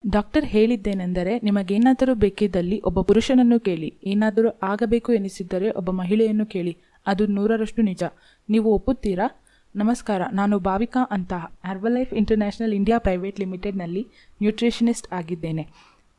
Doctor ಹೇಳಿದ್ದೇನೆಂದರೆ, ನಿಮಗೇನಾದರೂ ಬೇಕಿದ್ದಲ್ಲಿ ಒಬ್ಬ ಪುರುಷನನ್ನು ಕೇಳಿ, ಏನಾದರೂ ಆಗಬೇಕು ಎನಿಸಿದ್ದರೆ ಒಬ್ಬ ಮಹಿಳೆಯನ್ನು ಕೇಳಿ. ಅದು 100ರಷ್ಟು ನಿಜ. ನೀವು ಒಪ್ಪುತ್ತೀರಾ? ನಮಸ್ಕಾರ, ನಾನು ಭಾವಿಕಾ ಅಂತ ಹರ್ಬಲೈಫ್ ಇಂಟರ್ನ್ಯಾಷನಲ್ ಇಂಡಿಯಾ ಪ್ರೈವೇಟ್ ಲಿಮಿಟೆಡ್ನಲ್ಲಿ ನ್ಯೂಟ್ರಿಷನಿಸ್ಟ್ ಆಗಿದ್ದೇನೆ.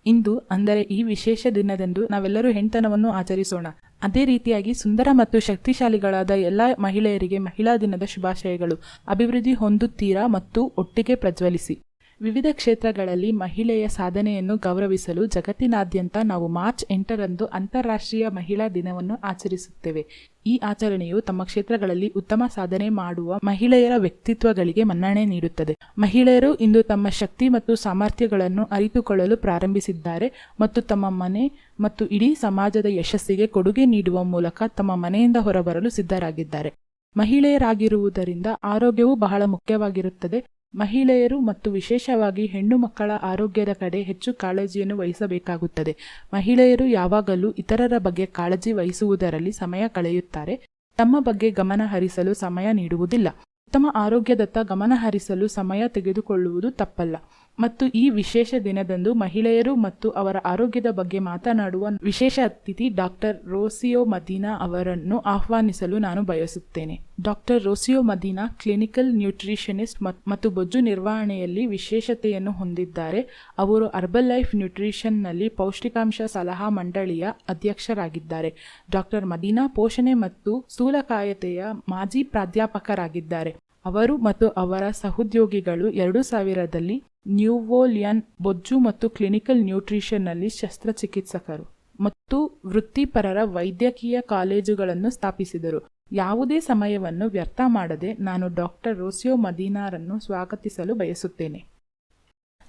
ಇಂದು, ಅಂದರೆ ಈ ವಿಶೇಷ ದಿನದಂದು ನಾವೆಲ್ಲರೂ ಹೆಣ್ತನವನ್ನು ಆಚರಿಸೋಣ. ಅದೇ ರೀತಿಯಾಗಿ ಸುಂದರ ಮತ್ತು ಶಕ್ತಿಶಾಲಿಗಳಾದ ಎಲ್ಲ ಮಹಿಳೆಯರಿಗೆ ಮಹಿಳಾ ದಿನದ ಶುಭಾಶಯಗಳು. ಅಭಿವೃದ್ಧಿ ಹೊಂದುತ್ತೀರಾ ಮತ್ತು ಒಟ್ಟಿಗೆ ಪ್ರಜ್ವಲಿಸಿ. ವಿವಿಧ ಕ್ಷೇತ್ರಗಳಲ್ಲಿ ಮಹಿಳೆಯ ಸಾಧನೆಯನ್ನು ಗೌರವಿಸಲು ಜಗತ್ತಿನಾದ್ಯಂತ ನಾವು ಮಾರ್ಚ್ 8ರಂದು ಅಂತಾರಾಷ್ಟ್ರೀಯ ಮಹಿಳಾ ದಿನವನ್ನು ಆಚರಿಸುತ್ತೇವೆ. ಈ ಆಚರಣೆಯು ತಮ್ಮ ಕ್ಷೇತ್ರಗಳಲ್ಲಿ ಉತ್ತಮ ಸಾಧನೆ ಮಾಡುವ ಮಹಿಳೆಯರ ವ್ಯಕ್ತಿತ್ವಗಳಿಗೆ ಮನ್ನಣೆ ನೀಡುತ್ತದೆ. ಮಹಿಳೆಯರು ಇಂದು ತಮ್ಮ ಶಕ್ತಿ ಮತ್ತು ಸಾಮರ್ಥ್ಯಗಳನ್ನು ಅರಿತುಕೊಳ್ಳಲು ಪ್ರಾರಂಭಿಸಿದ್ದಾರೆ ಮತ್ತು ತಮ್ಮ ಮನೆ ಮತ್ತು ಇಡೀ ಸಮಾಜದ ಯಶಸ್ಸಿಗೆ ಕೊಡುಗೆ ನೀಡುವ ಮೂಲಕ ತಮ್ಮ ಮನೆಯಿಂದ ಹೊರಬರಲು ಸಿದ್ಧರಾಗಿದ್ದಾರೆ. ಮಹಿಳೆಯರಾಗಿರುವುದರಿಂದ ಆರೋಗ್ಯವು ಬಹಳ ಮುಖ್ಯವಾಗಿರುತ್ತದೆ. ಮಹಿಳೆಯರು ಮತ್ತು ವಿಶೇಷವಾಗಿ ಹೆಣ್ಣು ಮಕ್ಕಳ ಆರೋಗ್ಯದ ಕಡೆ ಹೆಚ್ಚು ಕಾಳಜಿಯನ್ನು ವಹಿಸಬೇಕಾಗುತ್ತದೆ. ಮಹಿಳೆಯರು ಯಾವಾಗಲೂ ಇತರರ ಬಗ್ಗೆ ಕಾಳಜಿ ವಹಿಸುವುದರಲ್ಲಿ ಸಮಯ ಕಳೆಯುತ್ತಾರೆ, ತಮ್ಮ ಬಗ್ಗೆ ಗಮನ ಹರಿಸಲು ಸಮಯ ನೀಡುವುದಿಲ್ಲ. ಉತ್ತಮ ಆರೋಗ್ಯದತ್ತ ಗಮನ ಹರಿಸಲು ಸಮಯ ತೆಗೆದುಕೊಳ್ಳುವುದು ತಪ್ಪಲ್ಲ. ಮತ್ತು ಈ ವಿಶೇಷ ದಿನದಂದು ಮಹಿಳೆಯರು ಮತ್ತು ಅವರ ಆರೋಗ್ಯದ ಬಗ್ಗೆ ಮಾತನಾಡುವ ವಿಶೇಷ ಅತಿಥಿ ಡಾಕ್ಟರ್ ರೋಸಿಯೋ ಮದೀನಾ ಅವರನ್ನು ಆಹ್ವಾನಿಸಲು ನಾನು ಬಯಸುತ್ತೇನೆ. ಡಾಕ್ಟರ್ ರೋಸಿಯೋ ಮದೀನಾ ಕ್ಲಿನಿಕಲ್ ನ್ಯೂಟ್ರಿಷನಿಸ್ಟ್ ಮತ್ತು ಬೊಜ್ಜು ನಿರ್ವಹಣೆಯಲ್ಲಿ ವಿಶೇಷತೆಯನ್ನು ಹೊಂದಿದ್ದಾರೆ. ಅವರು ಹರ್ಬಲೈಫ್ ನ್ಯೂಟ್ರಿಷನ್ನಲ್ಲಿ ಪೌಷ್ಟಿಕಾಂಶ ಸಲಹಾ ಮಂಡಳಿಯ ಅಧ್ಯಕ್ಷರಾಗಿದ್ದಾರೆ. ಡಾಕ್ಟರ್ ಮದೀನಾ ಪೋಷಣೆ ಮತ್ತು ಸ್ಥೂಲಕಾಯತೆಯ ಮಾಜಿ ಪ್ರಾಧ್ಯಾಪಕರಾಗಿದ್ದಾರೆ. ಅವರು ಮತ್ತು ಅವರ ಸಹೋದ್ಯೋಗಿಗಳು 2000ರಲ್ಲಿ ನ್ಯೂವೋಲಿಯನ್ ಬೊಜ್ಜು ಮತ್ತು ಕ್ಲಿನಿಕಲ್ ನ್ಯೂಟ್ರಿಷನ್ನಲ್ಲಿ ಶಸ್ತ್ರಚಿಕಿತ್ಸಕರು ಮತ್ತು ವೃತ್ತಿಪರರ ವೈದ್ಯಕೀಯ ಕಾಲೇಜುಗಳನ್ನು ಸ್ಥಾಪಿಸಿದರು. ಯಾವುದೇ ಸಮಯವನ್ನು ವ್ಯರ್ಥ ಮಾಡದೆ ನಾನು ಡಾಕ್ಟರ್ ರೋಸಿಯೋ ಮದೀನಾರನ್ನು ಸ್ವಾಗತಿಸಲು ಬಯಸುತ್ತೇನೆ.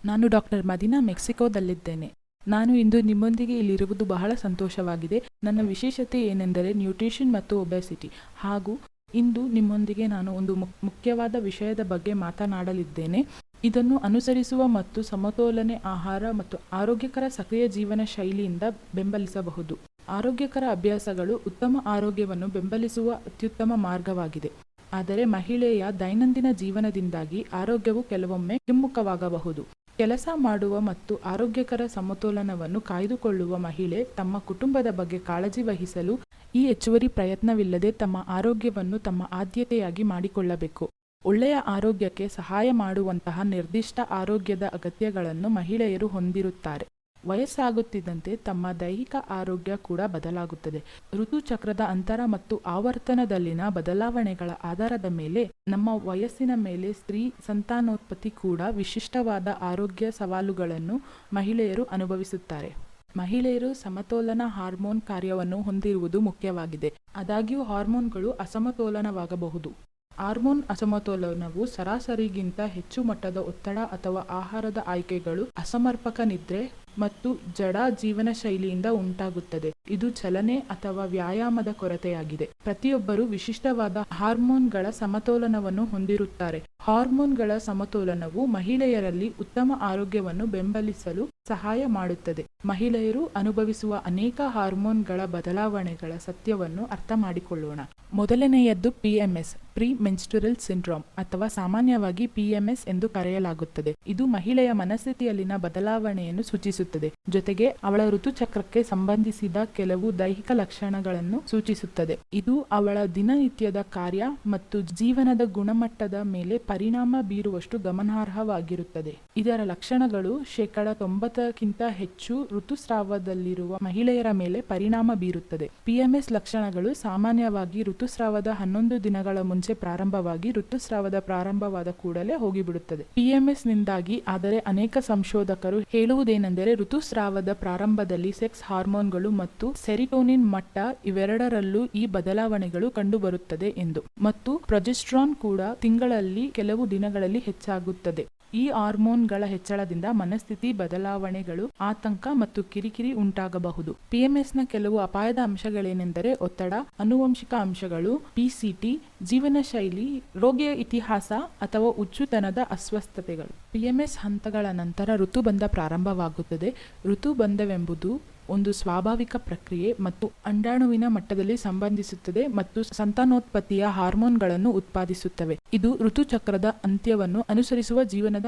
ನಾನು ಡಾಕ್ಟರ್ ಮದೀನಾ ಮೆಕ್ಸಿಕೋದಲ್ಲಿದ್ದೇನೆ. ನಾನು ಇಂದು ನಿಮ್ಮೊಂದಿಗೆ ಇಲ್ಲಿರುವುದು ಬಹಳ ಸಂತೋಷವಾಗಿದೆ. ನನ್ನ ವಿಶೇಷತೆ ಏನೆಂದರೆ ನ್ಯೂಟ್ರಿಷನ್ ಮತ್ತು ಒಬೆಸಿಟಿ. ಹಾಗೂ ಇಂದು ನಿಮ್ಮೊಂದಿಗೆ ನಾನು ಒಂದು ಮುಖ್ಯವಾದ ವಿಷಯದ ಬಗ್ಗೆ ಮಾತನಾಡಲಿದ್ದೇನೆ. ಇದನ್ನು ಅನುಸರಿಸುವ ಮತ್ತು ಸಮತೋಲನೆ ಆಹಾರ ಮತ್ತು ಆರೋಗ್ಯಕರ ಸಕ್ರಿಯ ಜೀವನ ಶೈಲಿಯಿಂದ ಬೆಂಬಲಿಸಬಹುದು. ಆರೋಗ್ಯಕರ ಅಭ್ಯಾಸಗಳು ಉತ್ತಮ ಆರೋಗ್ಯವನ್ನು ಬೆಂಬಲಿಸುವ ಅತ್ಯುತ್ತಮ ಮಾರ್ಗವಾಗಿದೆ. ಆದರೆ ಮಹಿಳೆಯ ದೈನಂದಿನ ಜೀವನದಿಂದಾಗಿ ಆರೋಗ್ಯವು ಕೆಲವೊಮ್ಮೆ ಹಿಮ್ಮುಖವಾಗಬಹುದು. ಕೆಲಸ ಮಾಡುವ ಮತ್ತು ಆರೋಗ್ಯಕರ ಸಮತೋಲನವನ್ನು ಕಾಯ್ದುಕೊಳ್ಳುವ ಮಹಿಳೆ ತಮ್ಮ ಕುಟುಂಬದ ಬಗ್ಗೆ ಕಾಳಜಿ ವಹಿಸಲು ಈ ಹೆಚ್ಚುವರಿ ಪ್ರಯತ್ನವಿಲ್ಲದೆ ತಮ್ಮ ಆರೋಗ್ಯವನ್ನು ತಮ್ಮ ಆದ್ಯತೆಯಾಗಿ ಮಾಡಿಕೊಳ್ಳಬೇಕು. ಒಳ್ಳೆಯ ಆರೋಗ್ಯಕ್ಕೆ ಸಹಾಯ ಮಾಡುವಂತಹ ನಿರ್ದಿಷ್ಟ ಆರೋಗ್ಯದ ಅಗತ್ಯಗಳನ್ನು ಮಹಿಳೆಯರು ಹೊಂದಿರುತ್ತಾರೆ. ವಯಸ್ಸಾಗುತ್ತಿದ್ದಂತೆ ತಮ್ಮ ದೈಹಿಕ ಆರೋಗ್ಯ ಕೂಡ ಬದಲಾಗುತ್ತದೆ. ಋತುಚಕ್ರದ ಅಂತರ ಮತ್ತು ಆವರ್ತನದಲ್ಲಿನ ಬದಲಾವಣೆಗಳ ಆಧಾರದ ಮೇಲೆ ನಮ್ಮ ವಯಸ್ಸಿನ ಮೇಲೆ ಸ್ತ್ರೀ ಸಂತಾನೋತ್ಪತ್ತಿ ಕೂಡ ವಿಶಿಷ್ಟವಾದ ಆರೋಗ್ಯ ಸವಾಲುಗಳನ್ನು ಮಹಿಳೆಯರು ಅನುಭವಿಸುತ್ತಾರೆ. ಮಹಿಳೆಯರು ಸಮತೋಲನ ಹಾರ್ಮೋನ್ ಕಾರ್ಯವನ್ನು ಹೊಂದಿರುವುದು ಮುಖ್ಯವಾಗಿದೆ. ಆದಾಗ್ಯೂ ಹಾರ್ಮೋನ್ಗಳು ಅಸಮತೋಲನವಾಗಬಹುದು. ಹಾರ್ಮೋನ್ ಅಸಮತೋಲನವು ಸರಾಸರಿಗಿಂತ ಹೆಚ್ಚು ಮಟ್ಟದ ಒತ್ತಡ ಅಥವಾ ಆಹಾರದ ಆಯ್ಕೆಗಳು, ಅಸಮರ್ಪಕ ನಿದ್ರೆ ಮತ್ತು ಜಡ ಜೀವನ ಶೈಲಿಯಿಂದ ಉಂಟಾಗುತ್ತದೆ. ಇದು ಚಲನೆ ಅಥವಾ ವ್ಯಾಯಾಮದ ಕೊರತೆಯಾಗಿದೆ. ಪ್ರತಿಯೊಬ್ಬರೂ ವಿಶಿಷ್ಟವಾದ ಹಾರ್ಮೋನ್ಗಳ ಸಮತೋಲನವನ್ನು ಹೊಂದಿರುತ್ತಾರೆ. ಹಾರ್ಮೋನ್ಗಳ ಸಮತೋಲನವು ಮಹಿಳೆಯರಲ್ಲಿ ಉತ್ತಮ ಆರೋಗ್ಯವನ್ನು ಬೆಂಬಲಿಸಲು ಸಹಾಯ ಮಾಡುತ್ತದೆ. ಮಹಿಳೆಯರು ಅನುಭವಿಸುವ ಅನೇಕ ಹಾರ್ಮೋನ್ಗಳ ಬದಲಾವಣೆಗಳ ಸತ್ಯವನ್ನು ಅರ್ಥ ಮಾಡಿಕೊಳ್ಳೋಣ. ಮೊದಲನೆಯದ್ದು PMS, ಪ್ರೀ ಮೆನ್ಸ್ಟ್ರುಯಲ್ ಸಿಂಡ್ರೋಮ್, ಅಥವಾ ಸಾಮಾನ್ಯವಾಗಿ PMS ಎಂದು ಕರೆಯಲಾಗುತ್ತದೆ. ಇದು ಮಹಿಳೆಯ ಮನಸ್ಥಿತಿಯಲ್ಲಿನ ಬದಲಾವಣೆಯನ್ನು ಸೂಚಿಸುತ್ತದೆ, ಜೊತೆಗೆ ಅವಳ ಋತುಚಕ್ರಕ್ಕೆ ಸಂಬಂಧಿಸಿದ ಕೆಲವು ದೈಹಿಕ ಲಕ್ಷಣಗಳನ್ನು ಸೂಚಿಸುತ್ತದೆ. ಇದು ಅವಳ ದಿನನಿತ್ಯದ ಕಾರ್ಯ ಮತ್ತು ಜೀವನದ ಗುಣಮಟ್ಟದ ಮೇಲೆ ಪರಿಣಾಮ ಬೀರುವಷ್ಟು ಗಮನಾರ್ಹವಾಗಿರುತ್ತದೆ. ಇದರ ಲಕ್ಷಣಗಳು 90%ಕ್ಕಿಂತ ಹೆಚ್ಚು ಋತುಸ್ರಾವದಲ್ಲಿರುವ ಮಹಿಳೆಯರ ಮೇಲೆ ಪರಿಣಾಮ ಬೀರುತ್ತದೆ. PMS ಲಕ್ಷಣಗಳು ಸಾಮಾನ್ಯವಾಗಿ ಋತುಸ್ರಾವದ 11 ದಿನಗಳ ಮುಂಚೆ ಪ್ರಾರಂಭವಾಗಿ ಋತುಸ್ರಾವದ ಪ್ರಾರಂಭವಾದ ಕೂಡಲೇ ಹೋಗಿಬಿಡುತ್ತದೆ. PMS ನಿಂದಾಗಿ ಆದರೆ ಅನೇಕ ಸಂಶೋಧಕರು ಹೇಳುವುದೇನೆಂದರೆ ಋತುಸ್ರಾವದ ಪ್ರಾರಂಭದಲ್ಲಿ ಸೆಕ್ಸ್ ಹಾರ್ಮೋನ್ಗಳು ಮತ್ತು ಸೆರಿಟೋನಿನ್ ಮಟ್ಟ ಇವೆರಡರಲ್ಲೂ ಈ ಬದಲಾವಣೆಗಳು ಕಂಡುಬರುತ್ತದೆ ಎಂದು, ಮತ್ತು ಪ್ರೊಜೆಸ್ಟ್ರಾನ್ ಕೂಡ ತಿಂಗಳಲ್ಲಿ ಕೆಲವು ದಿನಗಳಲ್ಲಿ ಹೆಚ್ಚಾಗುತ್ತದೆ. ಈ ಹಾರ್ಮೋನ್ಗಳ ಹೆಚ್ಚಳದಿಂದ ಮನಸ್ಥಿತಿ ಬದಲಾವಣೆಗಳು, ಆತಂಕ ಮತ್ತು ಕಿರಿಕಿರಿ ಉಂಟಾಗಬಹುದು. PMSನ ಕೆಲವು ಅಪಾಯದ ಅಂಶಗಳೇನೆಂದರೆ ಒತ್ತಡ, ಆನುವಂಶಿಕ ಅಂಶಗಳು, PCT, ಜೀವನ ಶೈಲಿ, ರೋಗಿಯ ಇತಿಹಾಸ ಅಥವಾ ಹುಚ್ಚುತನದ ಅಸ್ವಸ್ಥತೆಗಳು. PMS ಹಂತಗಳ ನಂತರ ಋತುಬಂಧ ಪ್ರಾರಂಭವಾಗುತ್ತದೆ. ಋತುಬಂಧವೆಂಬುದು ಒಂದು ಸ್ವಾಭಾವಿಕ ಪ್ರಕ್ರಿಯೆ ಮತ್ತು ಅಂಡಾಣುವಿನ ಮಟ್ಟದಲ್ಲಿ ಸಂಬಂಧಿಸುತ್ತದೆ ಮತ್ತು ಸಂತಾನೋತ್ಪತ್ತಿಯ ಹಾರ್ಮೋನ್ಗಳನ್ನು ಉತ್ಪಾದಿಸುತ್ತವೆ. ಇದು ಋತುಚಕ್ರದ ಅಂತ್ಯವನ್ನು ಅನುಸರಿಸುವ ಜೀವನದ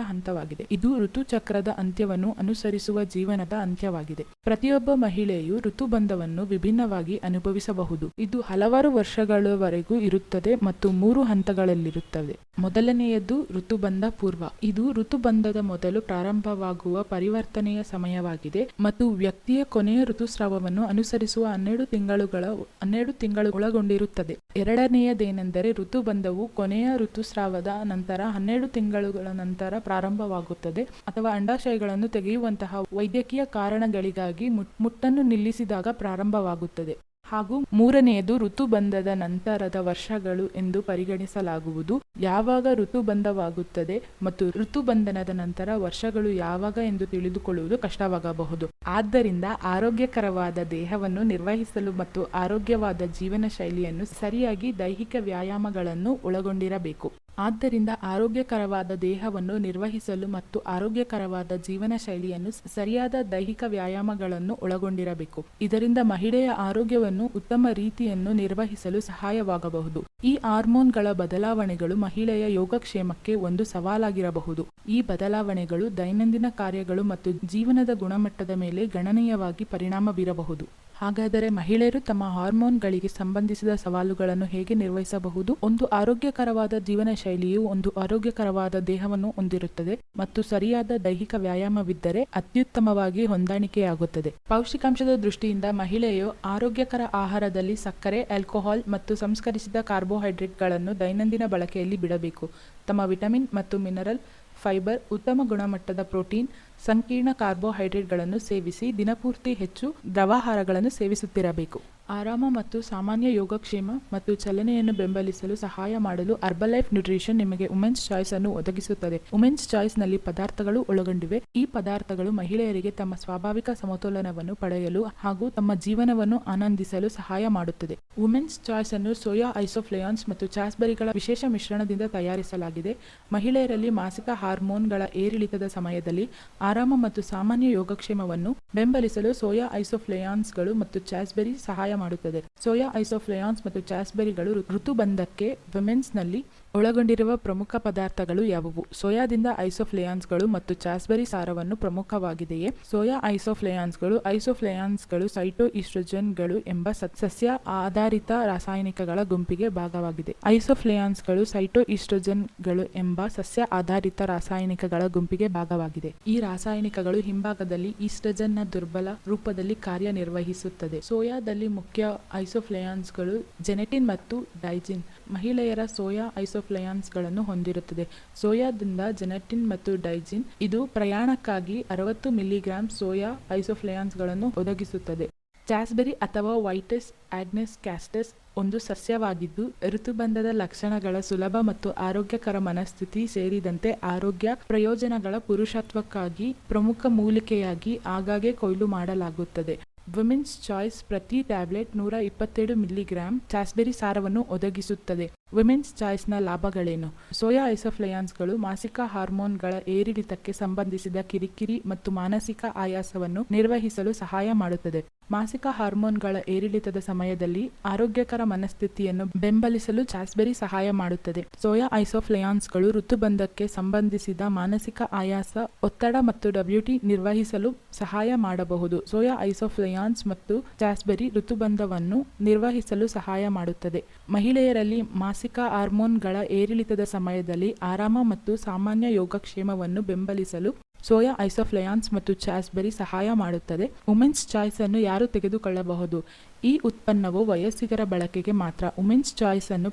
ಅಂತ್ಯವಾಗಿದೆ. ಪ್ರತಿಯೊಬ್ಬ ಮಹಿಳೆಯು ಋತುಬಂಧವನ್ನು ವಿಭಿನ್ನವಾಗಿ ಅನುಭವಿಸಬಹುದು. ಇದು ಹಲವಾರು ವರ್ಷಗಳವರೆಗೂ ಇರುತ್ತದೆ ಮತ್ತು 3 ಹಂತಗಳಲ್ಲಿರುತ್ತದೆ. ಮೊದಲನೆಯದು ಋತುಬಂಧ ಪೂರ್ವ. ಇದು ಋತುಬಂಧದ ಮೊದಲು ಪ್ರಾರಂಭವಾಗುವ ಪರಿವರ್ತನೆಯ ಸಮಯವಾಗಿದೆ ಮತ್ತು ವ್ಯಕ್ತಿಯ ಕೊನೆಯ ಋತುಸ್ರಾವವನ್ನು ಅನುಸರಿಸುವ 12 ತಿಂಗಳು ಒಳಗೊಂಡಿರುತ್ತದೆ. ಎರಡನೆಯದೇನೆಂದರೆ ಋತುಬಂಧವು ಕೊನೆಯ ಋತುಸ್ರಾವದ ನಂತರ 12 ತಿಂಗಳುಗಳ ನಂತರ ಪ್ರಾರಂಭವಾಗುತ್ತದೆ ಅಥವಾ ಅಂಡಾಶಯಗಳನ್ನು ತೆಗೆಯುವಂತಹ ವೈದ್ಯಕೀಯ ಕಾರಣಗಳಿಗಾಗಿ ಮುಟ್ಟನ್ನು ನಿಲ್ಲಿಸಿದಾಗ ಪ್ರಾರಂಭವಾಗುತ್ತದೆ. ಹಾಗೂ ಮೂರನೆಯದು ಋತುಬಂಧದ ನಂತರದ ವರ್ಷಗಳು ಎಂದು ಪರಿಗಣಿಸಲಾಗುವುದು. ಯಾವಾಗ ಋತುಬಂಧವಾಗುತ್ತದೆ ಮತ್ತು ಋತುಬಂಧನದ ನಂತರ ವರ್ಷಗಳು ಯಾವಾಗ ಎಂದು ತಿಳಿದುಕೊಳ್ಳುವುದು ಕಷ್ಟವಾಗಬಹುದು. ಆದ್ದರಿಂದ ಆರೋಗ್ಯಕರವಾದ ದೇಹವನ್ನು ನಿರ್ವಹಿಸಲು ಮತ್ತು ಆರೋಗ್ಯವಾದ ಜೀವನ ಶೈಲಿಯನ್ನು ಸರಿಯಾಗಿ ದೈಹಿಕ ವ್ಯಾಯಾಮಗಳನ್ನು ಒಳಗೊಂಡಿರಬೇಕು. ಆದ್ದರಿಂದ ಆರೋಗ್ಯಕರವಾದ ದೇಹವನ್ನು ನಿರ್ವಹಿಸಲು ಮತ್ತು ಆರೋಗ್ಯಕರವಾದ ಜೀವನ ಶೈಲಿಯನ್ನು ಸರಿಯಾದ ದೈಹಿಕ ವ್ಯಾಯಾಮಗಳನ್ನು ಒಳಗೊಂಡಿರಬೇಕು. ಇದರಿಂದ ಮಹಿಳೆಯ ಆರೋಗ್ಯವನ್ನು ಉತ್ತಮ ರೀತಿಯನ್ನು ನಿರ್ವಹಿಸಲು ಸಹಾಯವಾಗಬಹುದು. ಈ ಹಾರ್ಮೋನ್ಗಳ ಬದಲಾವಣೆಗಳು ಮಹಿಳೆಯ ಯೋಗಕ್ಷೇಮಕ್ಕೆ ಒಂದು ಸವಾಲಾಗಿರಬಹುದು. ಈ ಬದಲಾವಣೆಗಳು ದೈನಂದಿನ ಕಾರ್ಯಗಳು ಮತ್ತು ಜೀವನದ ಗುಣಮಟ್ಟದ ಮೇಲೆ ಗಣನೀಯವಾಗಿ ಪರಿಣಾಮ ಬೀರಬಹುದು. ಹಾಗಾದರೆ ಮಹಿಳೆಯರು ತಮ್ಮ ಹಾರ್ಮೋನ್ಗಳಿಗೆ ಸಂಬಂಧಿಸಿದ ಸವಾಲುಗಳನ್ನು ಹೇಗೆ ನಿರ್ವಹಿಸಬಹುದು? ಒಂದು ಆರೋಗ್ಯಕರವಾದ ಜೀವನ ಶೈಲಿಯು ಒಂದು ಆರೋಗ್ಯಕರವಾದ ದೇಹವನ್ನು ಹೊಂದಿರುತ್ತದೆ ಮತ್ತು ಸರಿಯಾದ ದೈಹಿಕ ವ್ಯಾಯಾಮವಿದ್ದರೆ ಅತ್ಯುತ್ತಮವಾಗಿ ಹೊಂದಾಣಿಕೆಯಾಗುತ್ತದೆ. ಪೌಷ್ಟಿಕಾಂಶದ ದೃಷ್ಟಿಯಿಂದ ಮಹಿಳೆಯು ಆರೋಗ್ಯಕರ ಆಹಾರದಲ್ಲಿ ಸಕ್ಕರೆ, ಆಲ್ಕೋಹಾಲ್ ಮತ್ತು ಸಂಸ್ಕರಿಸಿದ ಕಾರ್ಬೋಹೈಡ್ರೇಟ್ಗಳನ್ನು ದೈನಂದಿನ ಬಳಕೆಯಲ್ಲಿ ಬಿಡಬೇಕು. ತಮ್ಮ ವಿಟಮಿನ್ ಮತ್ತು ಮಿನರಲ್, ಫೈಬರ್, ಉತ್ತಮ ಗುಣಮಟ್ಟದ ಪ್ರೋಟೀನ್, ಸಂಕೀರ್ಣ ಕಾರ್ಬೋಹೈಡ್ರೇಟ್ಗಳನ್ನು ಸೇವಿಸಿ ದಿನಪೂರ್ತಿ ಹೆಚ್ಚು ದ್ರವಾಹಾರಗಳನ್ನು ಸೇವಿಸುತ್ತಿರಬೇಕು. ಆರಾಮ ಮತ್ತು ಸಾಮಾನ್ಯ ಯೋಗಕ್ಷೇಮ ಮತ್ತು ಚಲನೆಯನ್ನು ಬೆಂಬಲಿಸಲು ಸಹಾಯ ಮಾಡಲು ಹರ್ಬಲೈಫ್ ನ್ಯೂಟ್ರಿಷನ್ ನಿಮಗೆ ವುಮೆನ್ಸ್ ಚಾಯ್ಸ್ ಅನ್ನು ಒದಗಿಸುತ್ತದೆ. ವುಮೆನ್ಸ್ ಚಾಯ್ಸ್ ನಲ್ಲಿ ಪದಾರ್ಥಗಳು ಒಳಗೊಂಡಿವೆ. ಈ ಪದಾರ್ಥಗಳು ಮಹಿಳೆಯರಿಗೆ ತಮ್ಮ ಸ್ವಾಭಾವಿಕ ಸಮತೋಲನವನ್ನು ಪಡೆಯಲು ಹಾಗೂ ತಮ್ಮ ಜೀವನವನ್ನು ಆನಂದಿಸಲು ಸಹಾಯ ಮಾಡುತ್ತದೆ. ವುಮೆನ್ಸ್ ಚಾಯ್ಸ್ ಅನ್ನು ಸೋಯಾ ಐಸೋಫ್ಲೇಯಾನ್ಸ್ ಮತ್ತು ಚಾಸ್ಬೆರಿಗಳ ವಿಶೇಷ ಮಿಶ್ರಣದಿಂದ ತಯಾರಿಸಲಾಗಿದೆ. ಮಹಿಳೆಯರಲ್ಲಿ ಮಾಸಿಕ ಹಾರ್ಮೋನ್ಗಳ ಏರಿಳಿತದ ಸಮಯದಲ್ಲಿ ಆರಾಮ ಮತ್ತು ಸಾಮಾನ್ಯ ಯೋಗಕ್ಷೇಮವನ್ನು ಬೆಂಬಲಿಸಲು ಸೋಯಾ ಐಸೋಫ್ಲೇಯಾನ್ಸ್ಗಳು ಮತ್ತು ಚಾಸ್ಬೆರಿ ಸಹಾಯ ಮಾಡುತ್ತದೆ. ಸೋಯಾ ಐಸೋಫ್ಲೇಯಾನ್ಸ್ ಮತ್ತು ಚಾಸ್ಬೆರಿಗಳು ಋತುಬಂಧಕ್ಕೆ ವಿಮೆನ್ಸ್ನಲ್ಲಿ ಒಳಗೊಂಡಿರುವ ಪ್ರಮುಖ ಪದಾರ್ಥಗಳು ಯಾವುವು? ಸೋಯಾದಿಂದ ಐಸೋಫ್ಲೇಯಾನ್ಸ್ಗಳು ಮತ್ತು ಚಾಸ್ಬೆರಿ ಸಾರವನ್ನು ಪ್ರಮುಖವಾಗಿದೆಯೇ? ಸೋಯಾ ಐಸೋಫ್ಲೇಯಾನ್ಸ್ಗಳು ಸೈಟೋಇಸ್ಟ್ರೋಜನ್ಗಳು ಎಂಬ ಸಸ್ಯ ಆಧಾರಿತ ರಾಸಾಯನಿಕಗಳ ಗುಂಪಿಗೆ ಭಾಗವಾಗಿದೆ. ಐಸೋಫ್ಲೇಯಾನ್ಸ್ಗಳು ಸೈಟೋಇಸ್ಟ್ರೋಜನ್ಗಳು ಎಂಬ ಸಸ್ಯ ಆಧಾರಿತ ರಾಸಾಯನಿಕಗಳ ಗುಂಪಿಗೆ ಭಾಗವಾಗಿದೆ. ಈ ರಾಸಾಯನಿಕಗಳು ಹಿಂಭಾಗದಲ್ಲಿ ಈಸ್ಟ್ರೋಜನ್ನ ದುರ್ಬಲ ರೂಪದಲ್ಲಿ ಕಾರ್ಯನಿರ್ವಹಿಸುತ್ತದೆ. ಸೋಯಾದಲ್ಲಿ ಮುಖ್ಯ ಐಸೋಫ್ಲೇಯಾನ್ಸ್ಗಳು ಜೆನೆಟಿನ್ ಮತ್ತು ಡೈಜಿನ್. ಮಹಿಳೆಯರ ಸೋಯಾ ಐಸೋಫ್ಲೇಯಾನ್ಸ್ಗಳನ್ನು ಹೊಂದಿರುತ್ತದೆ. ಸೋಯಾದಿಂದ ಜೆನೆಟಿನ್ ಮತ್ತು ಡೈಜಿನ್. ಇದು ಪ್ರಯಾಣಕ್ಕಾಗಿ 60 ಮಿಲಿಗ್ರಾಂ ಸೋಯಾ ಐಸೋಫ್ಲೇಯಾನ್ಸ್ಗಳನ್ನು ಒದಗಿಸುತ್ತದೆ. ಚಾಸ್ಬೆರಿ ಅಥವಾ ವೈಟಸ್ ಆಗ್ನೆಸ್ ಕ್ಯಾಸ್ಟಸ್ ಒಂದು ಸಸ್ಯವಾಗಿದ್ದು ಋತುಬಂಧದ ಲಕ್ಷಣಗಳ ಸುಲಭ ಮತ್ತು ಆರೋಗ್ಯಕರ ಮನಸ್ಥಿತಿ ಸೇರಿದಂತೆ ಆರೋಗ್ಯ ಪ್ರಯೋಜನಗಳ ಪುರುಷತ್ವಕ್ಕಾಗಿ ಪ್ರಮುಖ ಮೂಲಿಕೆಯಾಗಿ ಆಗಾಗ್ಗೆ ಕೊಯ್ಲು ಮಾಡಲಾಗುತ್ತದೆ. ವುಮೆನ್ಸ್ ಚಾಯ್ಸ್ ಪ್ರತಿ ಟ್ಯಾಬ್ಲೆಟ್ 127 ಮಿಲಿಗ್ರಾಂ ಚಾಸ್ಬೆರಿ ಸಾರವನ್ನು ಒದಗಿಸುತ್ತದೆ. ವುಮೆನ್ಸ್ ಚಾಯ್ಸ್ನ ಲಾಭಗಳೇನು? ಸೋಯಾ ಐಸೋಫ್ಲೇಯಾನ್ಸ್ಗಳು ಮಾಸಿಕ ಹಾರ್ಮೋನ್ಗಳ ಏರಿಳಿತಕ್ಕೆ ಸಂಬಂಧಿಸಿದ ಕಿರಿಕಿರಿ ಮತ್ತು ಮಾನಸಿಕ ಆಯಾಸವನ್ನು ನಿರ್ವಹಿಸಲು ಸಹಾಯ ಮಾಡುತ್ತದೆ. ಮಾಸಿಕ ಹಾರ್ಮೋನ್ಗಳ ಏರಿಳಿತದ ಸಮಯದಲ್ಲಿ ಆರೋಗ್ಯಕರ ಮನಸ್ಥಿತಿಯನ್ನು ಬೆಂಬಲಿಸಲು ಚಾಸ್ಬೆರಿ ಸಹಾಯ ಮಾಡುತ್ತದೆ. ಸೋಯಾ ಐಸೋಫ್ಲೇಯಾನ್ಸ್ಗಳು ಋತುಬಂಧಕ್ಕೆ ಸಂಬಂಧಿಸಿದ ಮಾನಸಿಕ ಆಯಾಸ, ಒತ್ತಡ ಮತ್ತು WT ನಿರ್ವಹಿಸಲು ಸಹಾಯ ಮಾಡಬಹುದು. ಸೋಯಾ ಐಸೋಫ್ಲೇಯಾನ್ಸ್ ಮತ್ತು ಚಾಸ್ಬೆರಿ ಋತುಬಂಧವನ್ನು ನಿರ್ವಹಿಸಲು ಸಹಾಯ ಮಾಡುತ್ತದೆ. ಮಹಿಳೆಯರಲ್ಲಿ ಮಾಸಿಕ ಹಾರ್ಮೋನ್ಗಳ ಏರಿಳಿತದ ಸಮಯದಲ್ಲಿ ಆರಾಮ ಮತ್ತು ಸಾಮಾನ್ಯ ಯೋಗಕ್ಷೇಮವನ್ನು ಬೆಂಬಲಿಸಲು ಸೋಯಾ ಐಸೋಫ್ಲೇಯಾನ್ಸ್ ಮತ್ತು ಚಾಸ್ಬೆರಿ ಸಹಾಯ ಮಾಡುತ್ತದೆ. ವುಮೆನ್ಸ್ ಚಾಯ್ಸ್ ಅನ್ನು ಯಾರು ತೆಗೆದುಕೊಳ್ಳಬಹುದು? ಈ ಉತ್ಪನ್ನವು ವಯಸ್ಸಿಗರ ಬಳಕೆಗೆ ಮಾತ್ರ. ವುಮೆನ್ಸ್ ಚಾಯ್ಸ್ ಅನ್ನು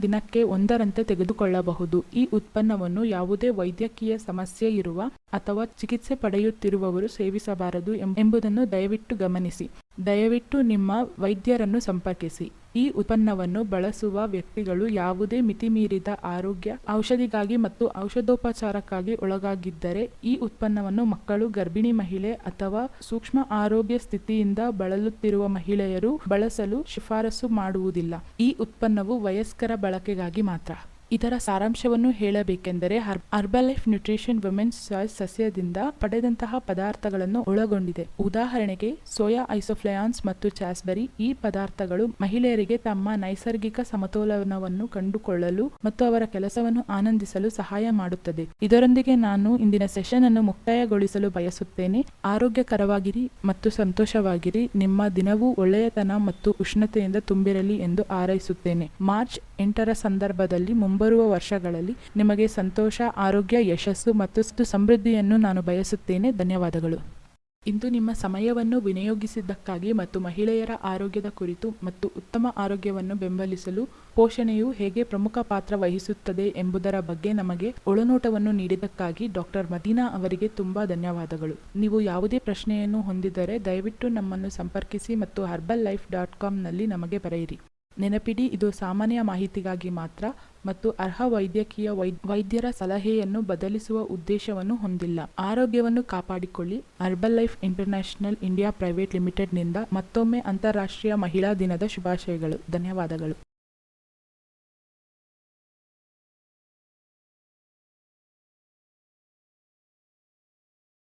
ದಿನಕ್ಕೆ 1ರಂತೆ ತೆಗೆದುಕೊಳ್ಳಬಹುದು. ಈ ಉತ್ಪನ್ನವನ್ನು ಯಾವುದೇ ವೈದ್ಯಕೀಯ ಸಮಸ್ಯೆ ಇರುವ ಅಥವಾ ಚಿಕಿತ್ಸೆ ಪಡೆಯುತ್ತಿರುವವರು ಸೇವಿಸಬಾರದು ಎಂಬುದನ್ನು ದಯವಿಟ್ಟು ಗಮನಿಸಿ. ದಯವಿಟ್ಟು ನಿಮ್ಮ ವೈದ್ಯರನ್ನು ಸಂಪರ್ಕಿಸಿ. ಈ ಉತ್ಪನ್ನವನ್ನು ಬಳಸುವ ವ್ಯಕ್ತಿಗಳು ಯಾವುದೇ ಮಿತಿಮೀರಿದ ಆರೋಗ್ಯ ಔಷಧಿಗಾಗಿ ಮತ್ತು ಔಷಧೋಪಚಾರಕ್ಕಾಗಿ ಒಳಗಾಗಿದ್ದರೆ ಈ ಉತ್ಪನ್ನವನ್ನು ಮಕ್ಕಳು, ಗರ್ಭಿಣಿ ಮಹಿಳೆ ಅಥವಾ ಸೂಕ್ಷ್ಮ ಆರೋಗ್ಯ ಸ್ಥಿತಿಯಿಂದ ಬಳಲುತ್ತಿರುವ ಮಹಿಳೆಯರು ಬಳಸಲು ಶಿಫಾರಸು ಮಾಡುವುದಿಲ್ಲ. ಈ ಉತ್ಪನ್ನವು ವಯಸ್ಕರ ಬಳಕೆಗಾಗಿ ಮಾತ್ರ. ಇದರ ಸಾರಾಂಶವನ್ನು ಹೇಳಬೇಕೆಂದರೆ ಹರ್ಬಲೈಫ್ ನ್ಯೂಟ್ರಿಷನ್ ವುಮೆನ್ಸ್ ಚಾಯ್ಸ್ ಸಸ್ಯದಿಂದ ಪಡೆದಂತಹ ಪದಾರ್ಥಗಳನ್ನು ಒಳಗೊಂಡಿದೆ. ಉದಾಹರಣೆಗೆ ಸೋಯಾ ಐಸೋಫ್ಲಯಾನ್ಸ್ ಮತ್ತು ಚಾಸ್ಬೆರಿ. ಈ ಪದಾರ್ಥಗಳು ಮಹಿಳೆಯರಿಗೆ ತಮ್ಮ ನೈಸರ್ಗಿಕ ಸಮತೋಲನವನ್ನು ಕಂಡುಕೊಳ್ಳಲು ಮತ್ತು ಅವರ ಕೆಲಸವನ್ನು ಆನಂದಿಸಲು ಸಹಾಯ ಮಾಡುತ್ತದೆ. ಇದರೊಂದಿಗೆ ನಾನು ಇಂದಿನ ಸೆಷನ್ ಅನ್ನು ಮುಕ್ತಾಯಗೊಳಿಸಲು ಬಯಸುತ್ತೇನೆ. ಆರೋಗ್ಯಕರವಾಗಿರಿ ಮತ್ತು ಸಂತೋಷವಾಗಿರಿ. ನಿಮ್ಮ ದಿನವೂ ಒಳ್ಳೆಯತನ ಮತ್ತು ಉಷ್ಣತೆಯಿಂದ ತುಂಬಿರಲಿ ಎಂದು ಹಾರೈಸುತ್ತೇನೆ. ಮಾರ್ಚ್ 8ರ ಸಂದರ್ಭದಲ್ಲಿ ಮುಂಬರುವ ವರ್ಷಗಳಲ್ಲಿ ನಿಮಗೆ ಸಂತೋಷ, ಆರೋಗ್ಯ, ಯಶಸ್ಸು ಮತ್ತು ಸಮೃದ್ಧಿಯನ್ನು ನಾನು ಬಯಸುತ್ತೇನೆ. ಧನ್ಯವಾದಗಳು. ಇಂದು ನಿಮ್ಮ ಸಮಯವನ್ನು ವಿನಿಯೋಗಿಸಿದ್ದಕ್ಕಾಗಿ ಮತ್ತು ಮಹಿಳೆಯರ ಆರೋಗ್ಯದ ಕುರಿತು ಮತ್ತು ಉತ್ತಮ ಆರೋಗ್ಯವನ್ನು ಬೆಂಬಲಿಸಲು ಪೋಷಣೆಯು ಹೇಗೆ ಪ್ರಮುಖ ಪಾತ್ರ ವಹಿಸುತ್ತದೆ ಎಂಬುದರ ಬಗ್ಗೆ ನಮಗೆ ಒಳನೋಟವನ್ನು ನೀಡಿದ್ದಕ್ಕಾಗಿ ಡಾಕ್ಟರ್ ಮದೀನಾ ಅವರಿಗೆ ತುಂಬಾ ಧನ್ಯವಾದಗಳು. ನೀವು ಯಾವುದೇ ಪ್ರಶ್ನೆಯನ್ನು ಹೊಂದಿದ್ದರೆ ದಯವಿಟ್ಟು ನಮ್ಮನ್ನು ಸಂಪರ್ಕಿಸಿ ಮತ್ತು herballifecom ನಲ್ಲಿ ನಮಗೆ ಬರೆಯಿರಿ. ನೆನಪಿಡಿ, ಇದು ಸಾಮಾನ್ಯ ಮಾಹಿತಿಗಾಗಿ ಮಾತ್ರ ಮತ್ತು ಅರ್ಹ ವೈದ್ಯಕೀಯ ವೈದ್ಯರ ಸಲಹೆಯನ್ನು ಬದಲಿಸುವ ಉದ್ದೇಶವನ್ನು ಹೊಂದಿಲ್ಲ. ಆರೋಗ್ಯವನ್ನು ಕಾಪಾಡಿಕೊಳ್ಳಿ. ಹರ್ಬಲೈಫ್ ಇಂಟರ್ನ್ಯಾಷನಲ್ ಇಂಡಿಯಾ ಪ್ರೈವೇಟ್ ಲಿಮಿಟೆಡ್ನಿಂದ ಮತ್ತೊಮ್ಮೆ ಅಂತಾರಾಷ್ಟ್ರೀಯ ಮಹಿಳಾ ದಿನದ ಶುಭಾಶಯಗಳು. ಧನ್ಯವಾದಗಳು.